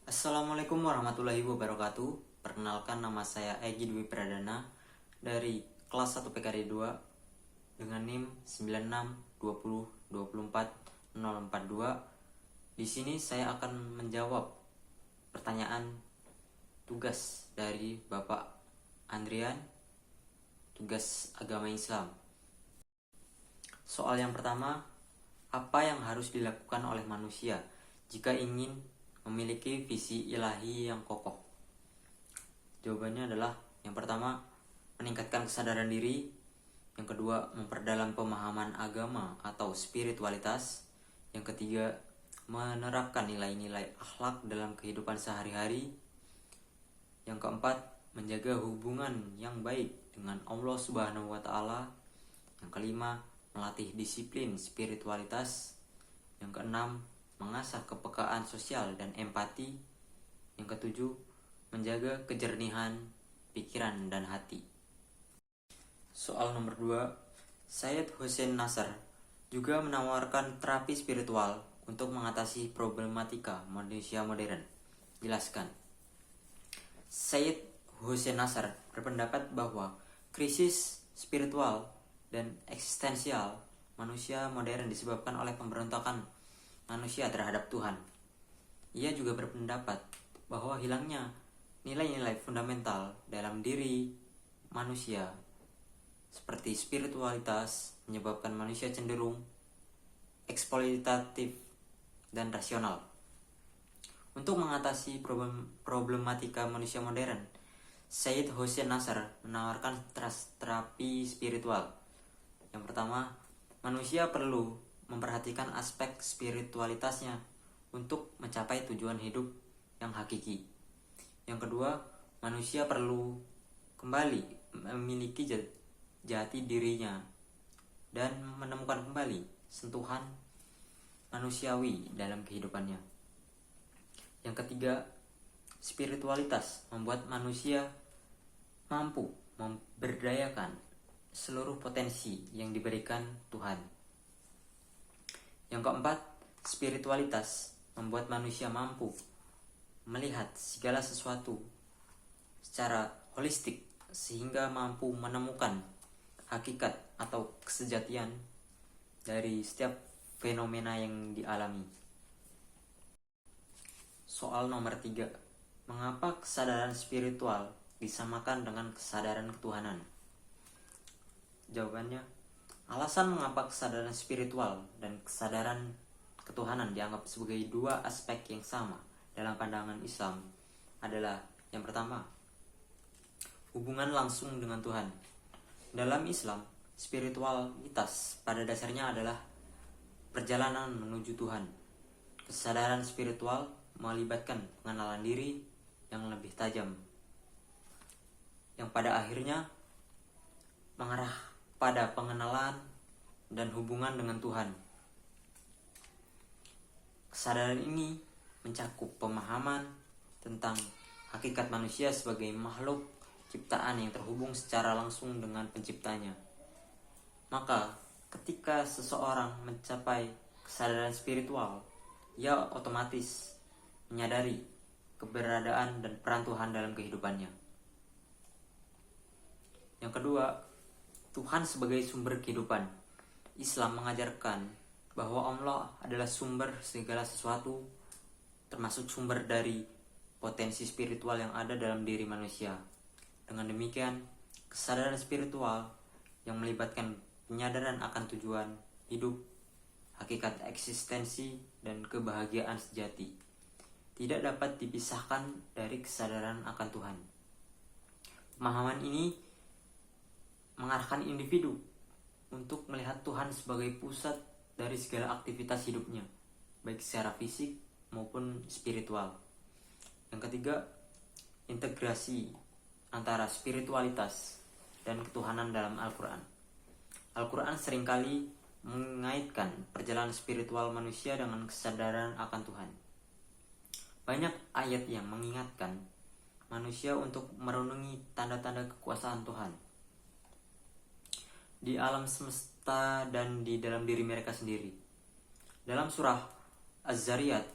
Assalamualaikum warahmatullahi wabarakatuh. Perkenalkan, nama saya Egy Dwi Pradana dari kelas 1 PKD 2 dengan NIM 9620240042. Di sini saya akan menjawab pertanyaan tugas dari Bapak Andrian, tugas agama Islam. Soal yang pertama, apa yang harus dilakukan oleh manusia jika ingin memiliki visi ilahi yang kokoh? Jawabannya adalah yang pertama, meningkatkan kesadaran diri. Yang kedua, memperdalam pemahaman agama atau spiritualitas. Yang ketiga, menerapkan nilai-nilai akhlak dalam kehidupan sehari-hari. Yang keempat, menjaga hubungan yang baik dengan Allah Subhanahu wa Ta'ala. Yang kelima, melatih disiplin spiritualitas. Yang keenam, mengasah kepekaan sosial dan empati. Yang ketujuh, menjaga kejernihan pikiran dan hati. Soal nomor 2, Syed Hussein Nasr juga menawarkan terapi spiritual untuk mengatasi problematika manusia modern. Jelaskan. Syed Hussein Nasr berpendapat bahwa krisis spiritual dan eksistensial manusia modern disebabkan oleh pemberontakan manusia terhadap Tuhan. Ia juga berpendapat bahwa hilangnya nilai-nilai fundamental dalam diri manusia seperti spiritualitas menyebabkan manusia cenderung eksploitatif dan rasional. Untuk mengatasi problematika manusia modern, Syed Hussein Nasr menawarkan terapi spiritual. Yang pertama, manusia perlu memperhatikan aspek spiritualitasnya untuk mencapai tujuan hidup yang hakiki. Yang kedua, manusia perlu kembali memiliki jati dirinya dan menemukan kembali sentuhan manusiawi dalam kehidupannya. Yang ketiga, spiritualitas membuat manusia mampu memberdayakan seluruh potensi yang diberikan Tuhan. Yang keempat, spiritualitas membuat manusia mampu melihat segala sesuatu secara holistik sehingga mampu menemukan hakikat atau kesejatian dari setiap fenomena yang dialami. Soal nomor 3, mengapa kesadaran spiritual disamakan dengan kesadaran ketuhanan? Jawabannya, alasan mengapa kesadaran spiritual dan kesadaran ketuhanan dianggap sebagai dua aspek yang sama dalam pandangan Islam adalah yang pertama, hubungan langsung dengan Tuhan. Dalam Islam, spiritualitas pada dasarnya adalah perjalanan menuju Tuhan. Kesadaran spiritual melibatkan pengenalan diri yang lebih tajam, yang pada akhirnya mengarah pada pengenalan dan hubungan dengan Tuhan. Kesadaran ini mencakup pemahaman tentang hakikat manusia sebagai makhluk ciptaan yang terhubung secara langsung dengan penciptanya. Maka, ketika seseorang mencapai kesadaran spiritual, ia otomatis menyadari keberadaan dan peran Tuhan dalam kehidupannya. Yang kedua, Tuhan sebagai sumber kehidupan. Islam mengajarkan bahwa Allah adalah sumber segala sesuatu, termasuk sumber dari potensi spiritual yang ada dalam diri manusia. Dengan demikian, kesadaran spiritual yang melibatkan penyadaran akan tujuan hidup, hakikat eksistensi, dan kebahagiaan sejati tidak dapat dipisahkan dari kesadaran akan Tuhan. Pemahaman ini mengarahkan individu untuk melihat Tuhan sebagai pusat dari segala aktivitas hidupnya, baik secara fisik maupun spiritual. Yang ketiga, integrasi antara spiritualitas dan ketuhanan dalam Al-Quran. Al-Quran seringkali mengaitkan perjalanan spiritual manusia dengan kesadaran akan Tuhan. Banyak ayat yang mengingatkan manusia untuk merenungi tanda-tanda kekuasaan Tuhan di alam semesta dan di dalam diri mereka sendiri. Dalam surah Az-Zariyat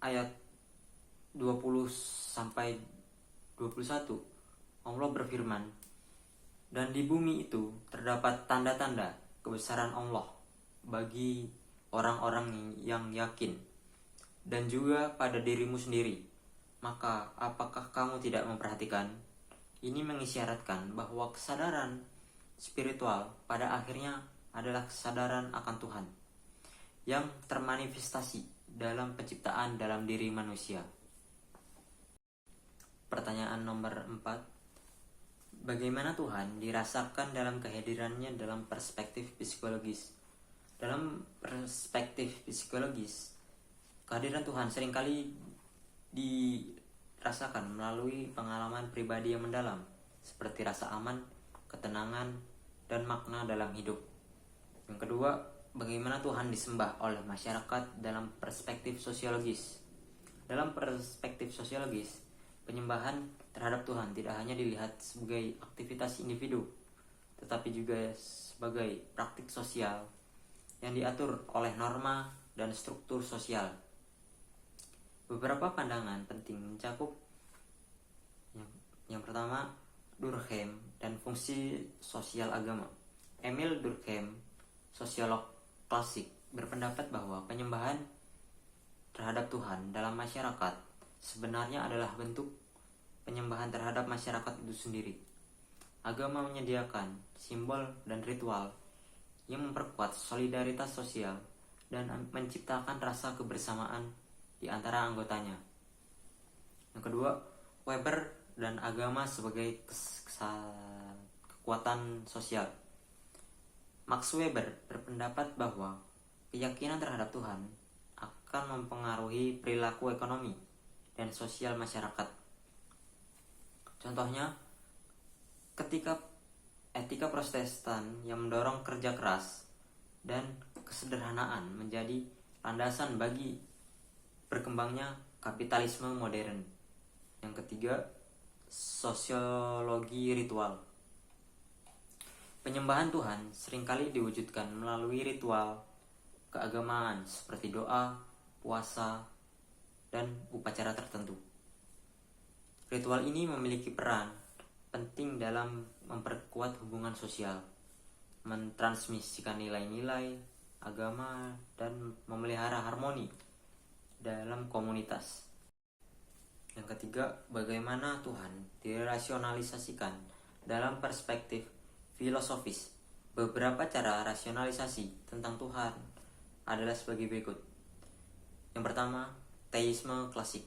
ayat 20 sampai 21, Allah berfirman, "Dan di bumi itu terdapat tanda-tanda kebesaran Allah bagi orang-orang yang yakin, dan juga pada dirimu sendiri. Maka apakah kamu tidak memperhatikan? Ini mengisyaratkan bahwa kesadaran spiritual pada akhirnya adalah kesadaran akan Tuhan yang termanifestasi dalam penciptaan dalam diri manusia." Pertanyaan nomor 4. Bagaimana Tuhan dirasakan dalam kehadirannya dalam perspektif psikologis? Dalam perspektif psikologis, kehadiran Tuhan seringkali dirasakan melalui pengalaman pribadi yang mendalam, seperti rasa aman, ketenangan, dan makna dalam hidup. Yang kedua, bagaimana Tuhan disembah oleh masyarakat dalam perspektif sosiologis? Dalam perspektif sosiologis, penyembahan terhadap Tuhan tidak hanya dilihat sebagai aktivitas individu, tetapi juga sebagai praktik sosial yang diatur oleh norma dan struktur sosial. Beberapa pandangan penting mencakup yang pertama, Durkheim dan fungsi sosial agama. Emil Durkheim, sosiolog klasik, berpendapat bahwa penyembahan terhadap Tuhan dalam masyarakat sebenarnya adalah bentuk penyembahan terhadap masyarakat itu sendiri. Agama menyediakan simbol dan ritual yang memperkuat solidaritas sosial dan menciptakan rasa kebersamaan di antara anggotanya. Yang kedua, Weber dan agama sebagai kekuatan sosial. Max Weber berpendapat bahwa keyakinan terhadap Tuhan akan mempengaruhi perilaku ekonomi dan sosial masyarakat. Contohnya, ketika etika Protestan yang mendorong kerja keras dan kesederhanaan menjadi landasan bagi berkembangnya kapitalisme modern. Yang ketiga, sosiologi ritual. Penyembahan Tuhan seringkali diwujudkan melalui ritual keagamaan seperti doa, puasa, dan upacara tertentu. Ritual ini memiliki peran penting dalam memperkuat hubungan sosial, mentransmisikan nilai-nilai agama, dan memelihara harmoni dalam komunitas. Yang ketiga, bagaimana Tuhan dirasionalisasikan dalam perspektif filosofis. Beberapa cara rasionalisasi tentang Tuhan adalah sebagai berikut. Yang pertama, teisme klasik.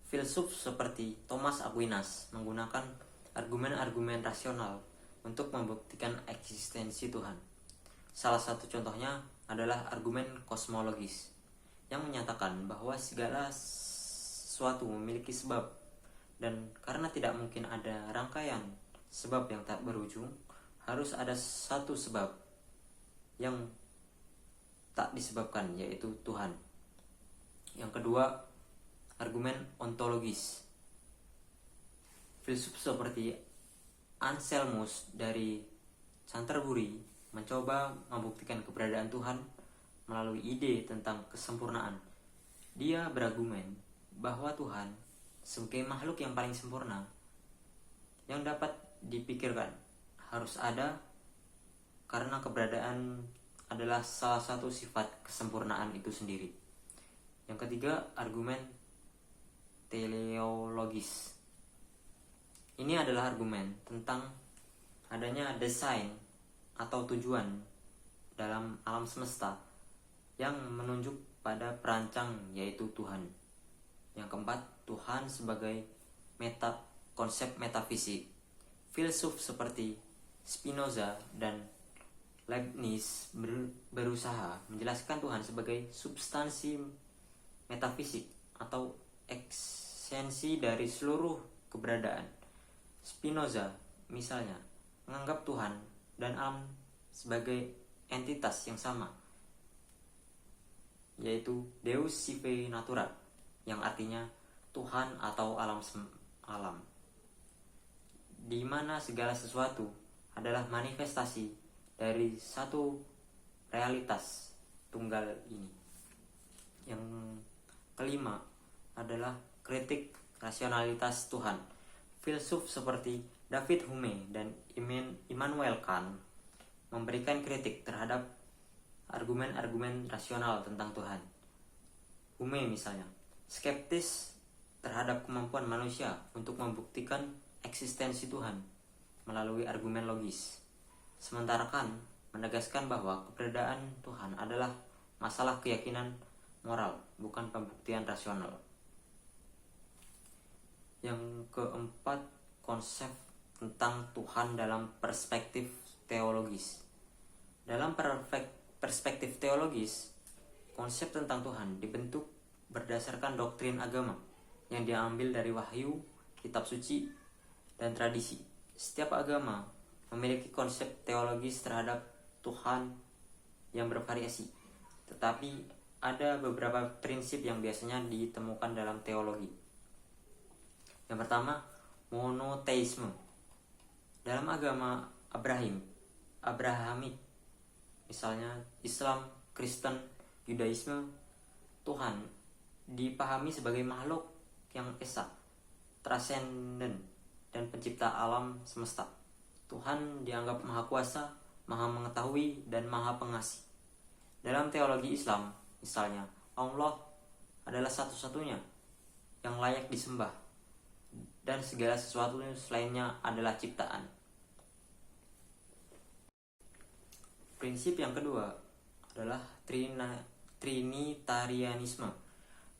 Filsuf seperti Thomas Aquinas menggunakan argumen-argumen rasional untuk membuktikan eksistensi Tuhan. Salah satu contohnya adalah argumen kosmologis yang menyatakan bahwa segala sesuatu memiliki sebab, dan karena tidak mungkin ada rangkaian sebab yang tak berujung, harus ada satu sebab yang tak disebabkan, yaitu Tuhan. Yang kedua, argumen ontologis. Filsuf seperti Anselmus dari Canterbury mencoba membuktikan keberadaan Tuhan melalui ide tentang kesempurnaan. Dia berargumen bahwa Tuhan sebagai makhluk yang paling sempurna yang dapat dipikirkan harus ada karena keberadaan adalah salah satu sifat kesempurnaan itu sendiri. Yang ketiga, argumen teleologis. Ini adalah argumen tentang adanya desain atau tujuan dalam alam semesta yang menunjuk pada perancang, yaitu Tuhan. Yang keempat, Tuhan sebagai konsep metafisik. Filsuf seperti Spinoza dan Leibniz berusaha menjelaskan Tuhan sebagai substansi metafisik atau esensi dari seluruh keberadaan. Spinoza misalnya menganggap Tuhan dan alam sebagai entitas yang sama, yaitu Deus sive natura, yang artinya Tuhan atau alam, di mana segala sesuatu adalah manifestasi dari satu realitas tunggal ini. Yang kelima, adalah kritik rasionalitas Tuhan. Filsuf seperti David Hume dan Immanuel Kant memberikan kritik terhadap argumen-argumen rasional tentang Tuhan. Hume misalnya, skeptis terhadap kemampuan manusia untuk membuktikan eksistensi Tuhan melalui argumen logis. Sementara Kant menegaskan bahwa keberadaan Tuhan adalah masalah keyakinan moral, bukan pembuktian rasional. Yang keempat, konsep tentang Tuhan dalam perspektif teologis. Dalam perspektif teologis, konsep tentang Tuhan dibentuk berdasarkan doktrin agama yang diambil dari wahyu, kitab suci, dan tradisi. Setiap agama memiliki konsep teologis terhadap Tuhan yang bervariasi, tetapi ada beberapa prinsip yang biasanya ditemukan dalam teologi. Yang pertama, monoteisme. Dalam agama Abrahamik, misalnya Islam, Kristen, Yudaisme, Tuhan dipahami sebagai makhluk yang esa, transenden, dan pencipta alam semesta. Tuhan dianggap maha kuasa, maha mengetahui, dan maha pengasih. Dalam teologi Islam, misalnya, Allah adalah satu-satunya yang layak disembah, dan segala sesuatu selainnya adalah ciptaan. Prinsip yang kedua adalah Trinitarianisme.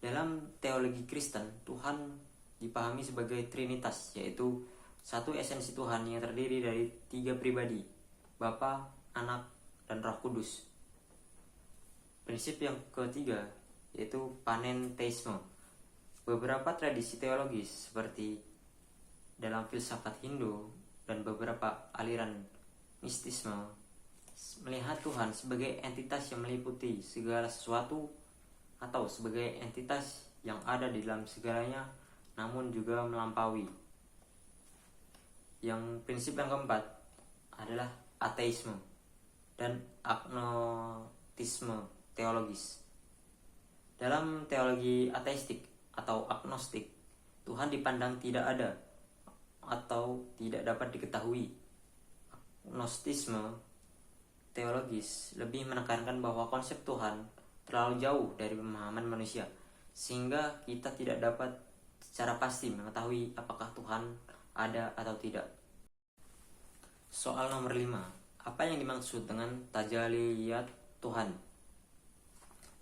Dalam teologi Kristen, Tuhan dipahami sebagai Trinitas, yaitu satu esensi Tuhan yang terdiri dari 3 pribadi, Bapa, Anak, dan Roh Kudus. Prinsip yang ketiga yaitu panenteisme. Beberapa tradisi teologis seperti dalam filsafat Hindu dan beberapa aliran mistisme melihat Tuhan sebagai entitas yang meliputi segala sesuatu atau sebagai entitas yang ada di dalam segalanya namun juga melampaui. Yang prinsip yang keempat adalah ateisme dan agnotisme teologis. Dalam teologi ateistik atau agnostik, Tuhan dipandang tidak ada atau tidak dapat diketahui. Agnostisme teologis lebih menekankan bahwa konsep Tuhan terlalu jauh dari pemahaman manusia, sehingga kita tidak dapat secara pasti mengetahui apakah Tuhan ada atau tidak. Soal nomor 5. Apa yang dimaksud dengan tajaliyat Tuhan?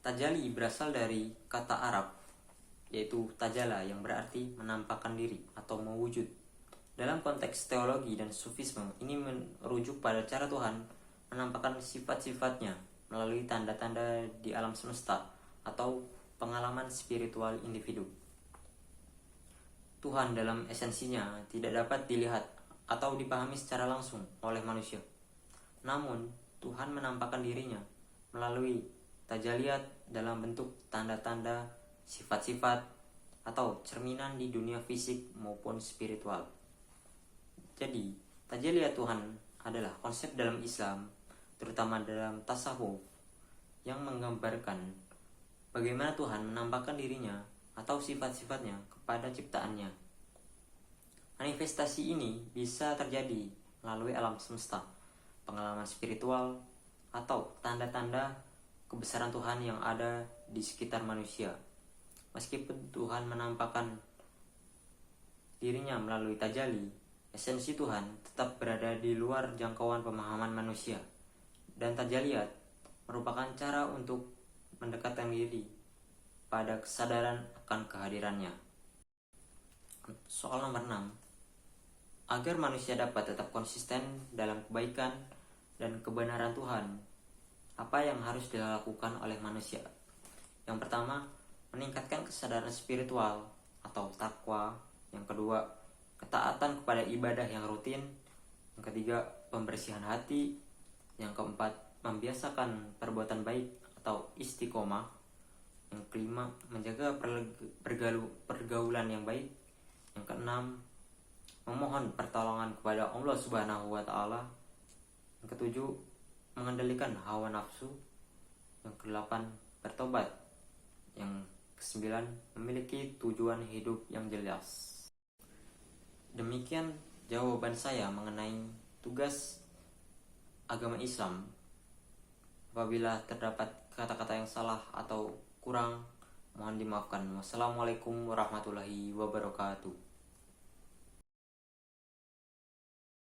Tajali berasal dari kata Arab, yaitu tajala yang berarti menampakkan diri atau mewujud. Dalam konteks teologi dan sufisme, ini merujuk pada cara Tuhan menampakkan sifat-sifatnya melalui tanda-tanda di alam semesta atau pengalaman spiritual individu. Tuhan dalam esensinya tidak dapat dilihat atau dipahami secara langsung oleh manusia. Namun, Tuhan menampakkan dirinya melalui tajaliyat dalam bentuk tanda-tanda, sifat-sifat, atau cerminan di dunia fisik maupun spiritual. Jadi, tajaliyat Tuhan adalah konsep dalam Islam, terutama dalam tasawuf, yang menggambarkan bagaimana Tuhan menampakkan dirinya atau sifat-sifatnya kepada ciptaannya. Manifestasi ini bisa terjadi melalui alam semesta, pengalaman spiritual, atau tanda-tanda kebesaran Tuhan yang ada di sekitar manusia. Meskipun Tuhan menampakkan dirinya melalui tajali, esensi Tuhan tetap berada di luar jangkauan pemahaman manusia. Dan tajaliyat merupakan cara untuk mendekatkan diri pada kesadaran akan kehadirannya. Soal nomor 6. Agar manusia dapat tetap konsisten dalam kebaikan dan kebenaran Tuhan, apa yang harus dilakukan oleh manusia? Yang pertama, meningkatkan kesadaran spiritual atau takwa. Yang kedua, ketaatan kepada ibadah yang rutin. Yang ketiga, pembersihan hati. Yang keempat, membiasakan perbuatan baik atau istiqomah. Yang kelima, menjaga pergaulan yang baik. Yang keenam, memohon pertolongan kepada Allah Subhanahu wa Ta'ala. Yang ketujuh, mengendalikan hawa nafsu. Yang kedelapan, bertobat. Yang Kesembilan, memiliki tujuan hidup yang jelas. Demikian jawaban saya mengenai tugas agama Islam. Apabila terdapat kata-kata yang salah atau kurang, mohon dimaafkan. Wassalamualaikum warahmatullahi wabarakatuh.